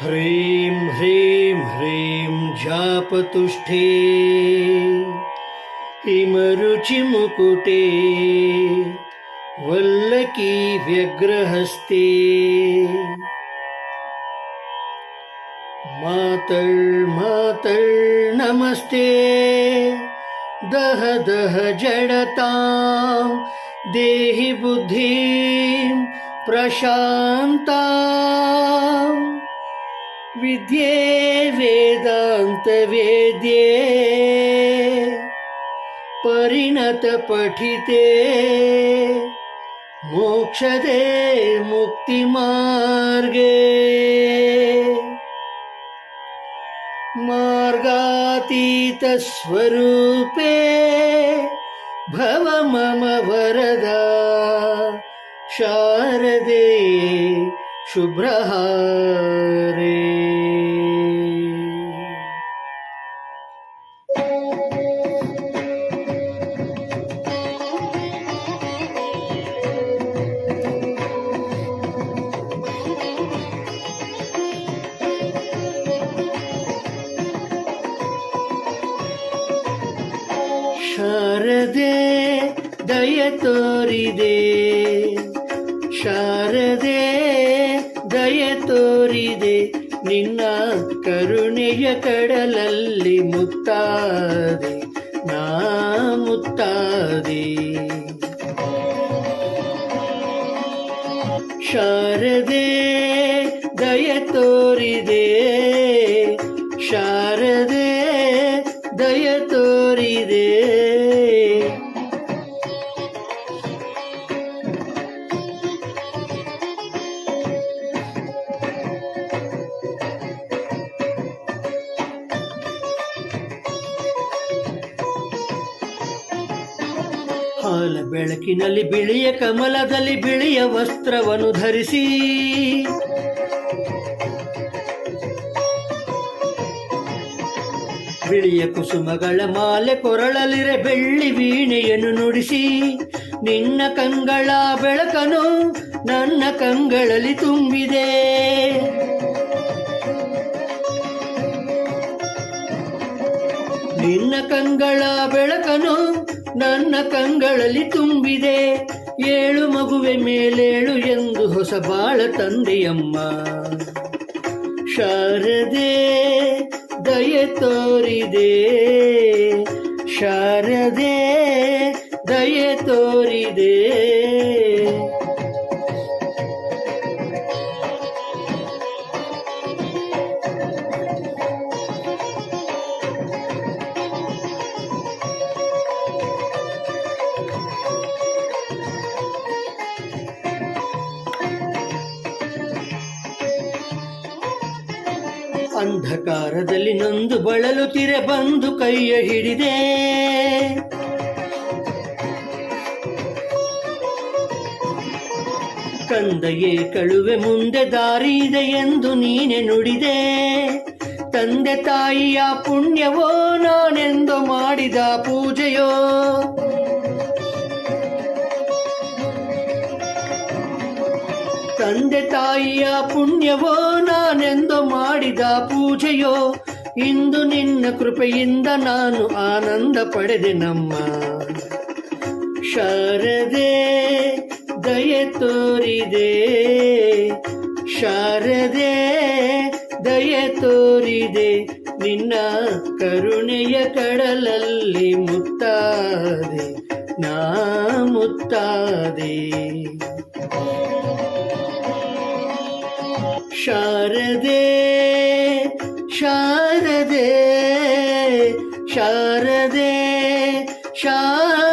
ह्रीं ह्रीं ह्रीं जापतुष्टे हिमरुचिमुकुटे वल्लकी व्यग्रहस्ते मातर्नमस्ते दह दह जडतां देहि बुद्धिं प्रशान्तां विद्ये वेदान्तवेद्ये परिणतपठिते मोक्षदे मुक्तिमार्गे मार्गातीतस्वरूपे भव मम वरदा शारदे शुभ्रहारे. ಶಾರದೆ ದಯ ತೋರಿದೆ, ಶಾರದೆ ದಯ ತೋರಿದೆ, ನಿನ್ನ ಕರುಣೆಯ ಕಡಲಲ್ಲಿ ಮುತ್ತಾದೆ ನಾ ಮುತ್ತಾದೆ. ಶಾರದೆ ದಯ ತೋರಿದೆ, ಶಾರದೆ ದಯ ತೋರಿದೆ. ಹಾಲ ಬೆಳಕಿನಲ್ಲಿ ಬಿಳಿಯ ಕಮಲದಲ್ಲಿ ಬಿಳಿಯ ವಸ್ತ್ರವನ್ನು ಧರಿಸಿ, ಬಿಳಿಯ ಕುಸುಮಗಳ ಮಾಲೆ ಕೊರಳಲಿರೆ ಬೆಳ್ಳಿ ವೀಣೆಯನ್ನು ನುಡಿಸಿ, ನಿನ್ನ ಕಂಗಳ ಬೆಳಕನು ನನ್ನ ಕಂಗಳಲ್ಲಿ ತುಂಬಿದೆ. ನಿನ್ನ ಕಂಗಳ ಬೆಳಕನು ನನ್ನ ಕಂಗಳಲ್ಲಿ ತುಂಬಿದೆ. ಏಳು ಮಗುವೆ ಮೇಲೇಳು ಎಂದು ಹೊಸ ಬಾಳ ತಂದೆಯಮ್ಮ. ಶಾರದೆ ದಯ ತೋರಿದೆ, ಶಾರದೆ ದಯ ತೋರಿದೆ. ಅಂಧಕಾರದಲ್ಲಿ ನೊಂದು ಬಳಲುತ್ತಿರೆ ಬಂದು ಕೈಯ ಹಿಡಿದೆ. ಕಂದಯೇ ಕಳುವೆ ಮುಂದೆ ದಾರಿ ಇದೆ ಎಂದು ನೀನೆ ನುಡಿದೆ. ತಂದೆ ತಾಯಿಯ ಪುಣ್ಯವೋ ನಾನೆಂದು ಮಾಡಿದ ಪೂಜೆಯೋ, ತಂದೆ ತಾಯಿಯ ಪುಣ್ಯವೋ ನಾನೆಂದು ಮಾಡಿದ ಪೂಜೆಯೋ, ಇಂದು ನಿನ್ನ ಕೃಪೆಯಿಂದ ನಾನು ಆನಂದ ಪಡೆದೆ ನಮ್ಮ. ಶಾರದೆ ದಯ ತೋರಿದೆ, ಶಾರದೆ ದಯ ತೋರಿದೆ, ನಿನ್ನ ಕರುಣೆಯ ಕಡಲಲ್ಲಿ ಮುತ್ತಾದೆ ನಾ ಮುತ್ತಾದೆ. ಶಾರದೆ ಶಾರದೆ ಶಾರದೆ ಶಾರದೆ.